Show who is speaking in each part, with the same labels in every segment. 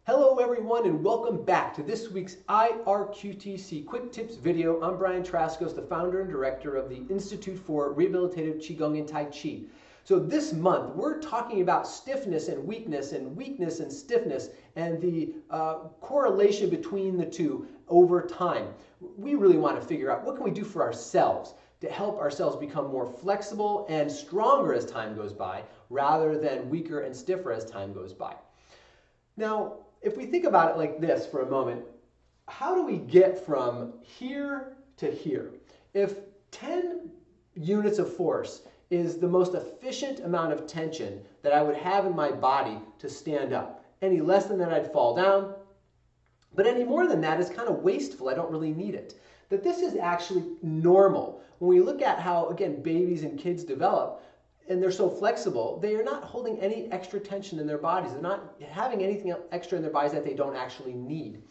Speaker 1: Hello everyone and welcome back to this week's IRQTC Quick Tips video. I'm Brian Traskos, the founder and director of the Institute for Rehabilitative Qigong and Tai Chi. So this month we're talking about stiffness and weakness and stiffness and the correlation between the two over time. We really want to figure out what can we do for ourselves to help ourselves become more flexible and stronger as time goes by rather than weaker and stiffer as time goes by. Now, if we think about it like this for a moment, how do we get from here to here? If 10 units of force is the most efficient amount of tension that I would have in my body to stand up, any less than that I'd fall down, but any more than that is kind of wasteful. I don't really need it. That this is actually normal. When we look at how, again, babies and kids develop, and they're so flexible, they are not holding any extra tension in their bodies. They're not having anything extra in their bodies that they don't actually need.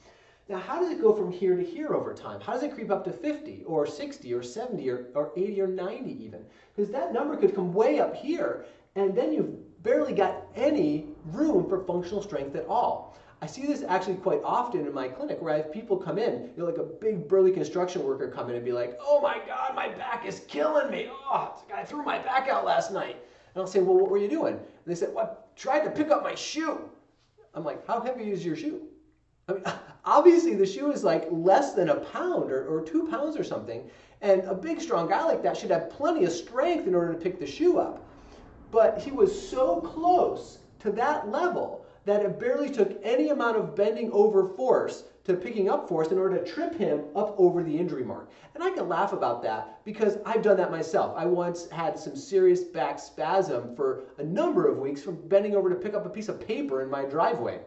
Speaker 1: Now, how does it go from here to here over time? How does it creep up to 50 or 60 or 70 or 80 or 90 even? Because that number could come way up here, and then you've barely got any room for functional strength at all. I see this actually quite often in my clinic where I have people come in, like a big burly construction worker come in and be like, oh my God, my back is killing me. Oh, I threw my back out last night. And I'll say, well, what were you doing? And they said, well, I tried to pick up my shoe. I'm like, how heavy is your shoe? I mean, obviously the shoe is like less than a pound or 2 pounds or something. And a big strong guy like that should have plenty of strength in order to pick the shoe up. But he was so close to that level that it barely took any amount of bending over force to picking up force in order to trip him up over the injury mark. And I can laugh about that because I've done that myself. I once had some serious back spasm for a number of weeks from bending over to pick up a piece of paper in my driveway.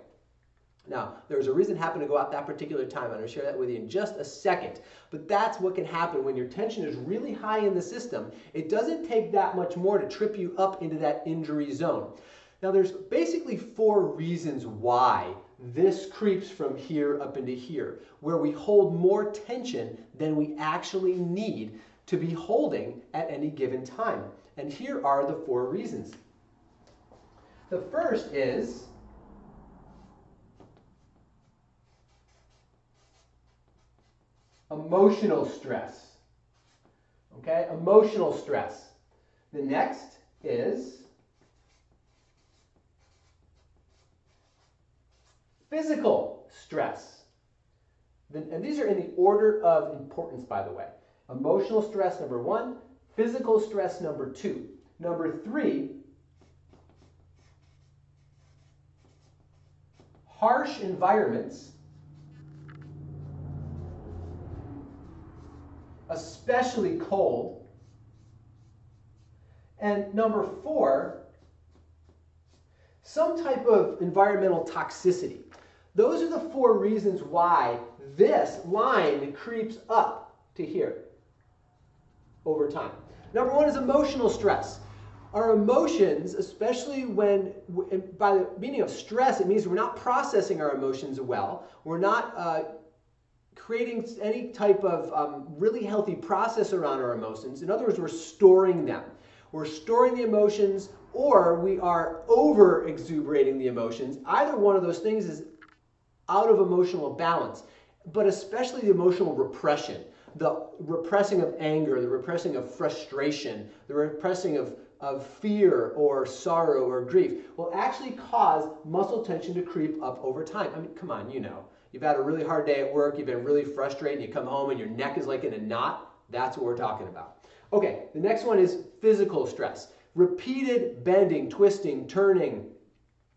Speaker 1: Now, there was a reason it happened to go out that particular time. I'm going to share that with you in just a second. But that's what can happen when your tension is really high in the system. It doesn't take that much more to trip you up into that injury zone. Now, there's basically 4 reasons why this creeps from here up into here, where we hold more tension than we actually need to be holding at any given time. And here are the 4 reasons. The first is emotional stress. Okay, emotional stress. The next is physical stress. And these are in the order of importance, by the way. Emotional stress, number 1. Physical stress, number 2. Number 3, harsh environments, especially cold. And number 4, some type of environmental toxicity. Those are the 4 reasons why this line creeps up to here over time. Number 1 is emotional stress. Our emotions, especially when, by the meaning of stress, it means we're not processing our emotions well. We're not creating any type of really healthy process around our emotions. In other words, we're storing them. We're storing the emotions, or we are over-exuberating the emotions. Either one of those things is out of emotional balance, but especially the emotional repression, the repressing of anger, the repressing of frustration, the repressing of fear or sorrow or grief will actually cause muscle tension to creep up over time. I mean, come on, you know. You've had a really hard day at work, you've been really frustrated, and you come home and your neck is like in a knot. That's what we're talking about. Okay, the next one is physical stress. Repeated bending, twisting, turning,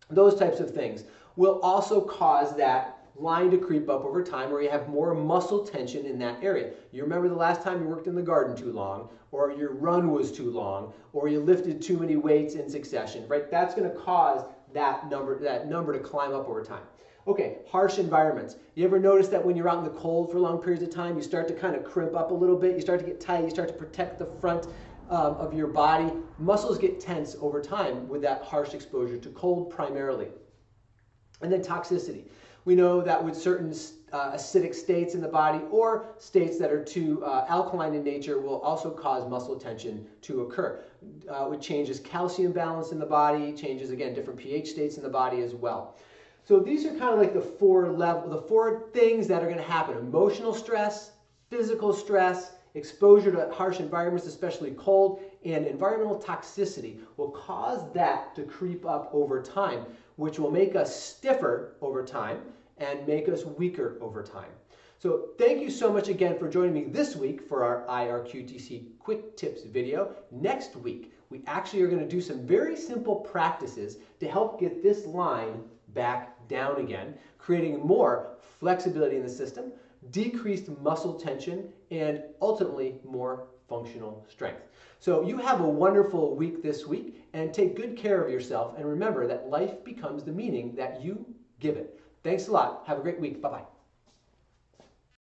Speaker 1: those types of things will also cause that line to creep up over time where you have more muscle tension in that area. You remember the last time you worked in the garden too long, or your run was too long, or you lifted too many weights in succession, right? That's going to cause that number to climb up over time. Okay, harsh environments. You ever notice that when you're out in the cold for long periods of time, you start to kind of crimp up a little bit, you start to get tight, you start to protect the front of your body. Muscles get tense over time with that harsh exposure to cold primarily. And then toxicity. We know that with certain acidic states in the body or states that are too alkaline in nature will also cause muscle tension to occur. It changes calcium balance in the body, changes, again, different pH states in the body as well. So these are kind of like the four things that are going to happen. Emotional stress, physical stress, exposure to harsh environments, especially cold, and environmental toxicity will cause that to creep up over time, which will make us stiffer over time and make us weaker over time. So thank you so much again for joining me this week for our IRQTC Quick Tips video. Next week, we actually are going to do some very simple practices to help get this line back down again, creating more flexibility in the system, decreased muscle tension, and ultimately more functional strength. So you have a wonderful week this week, and take good care of yourself, and remember that life becomes the meaning that you give it. Thanks a lot. Have a great week. Bye-bye.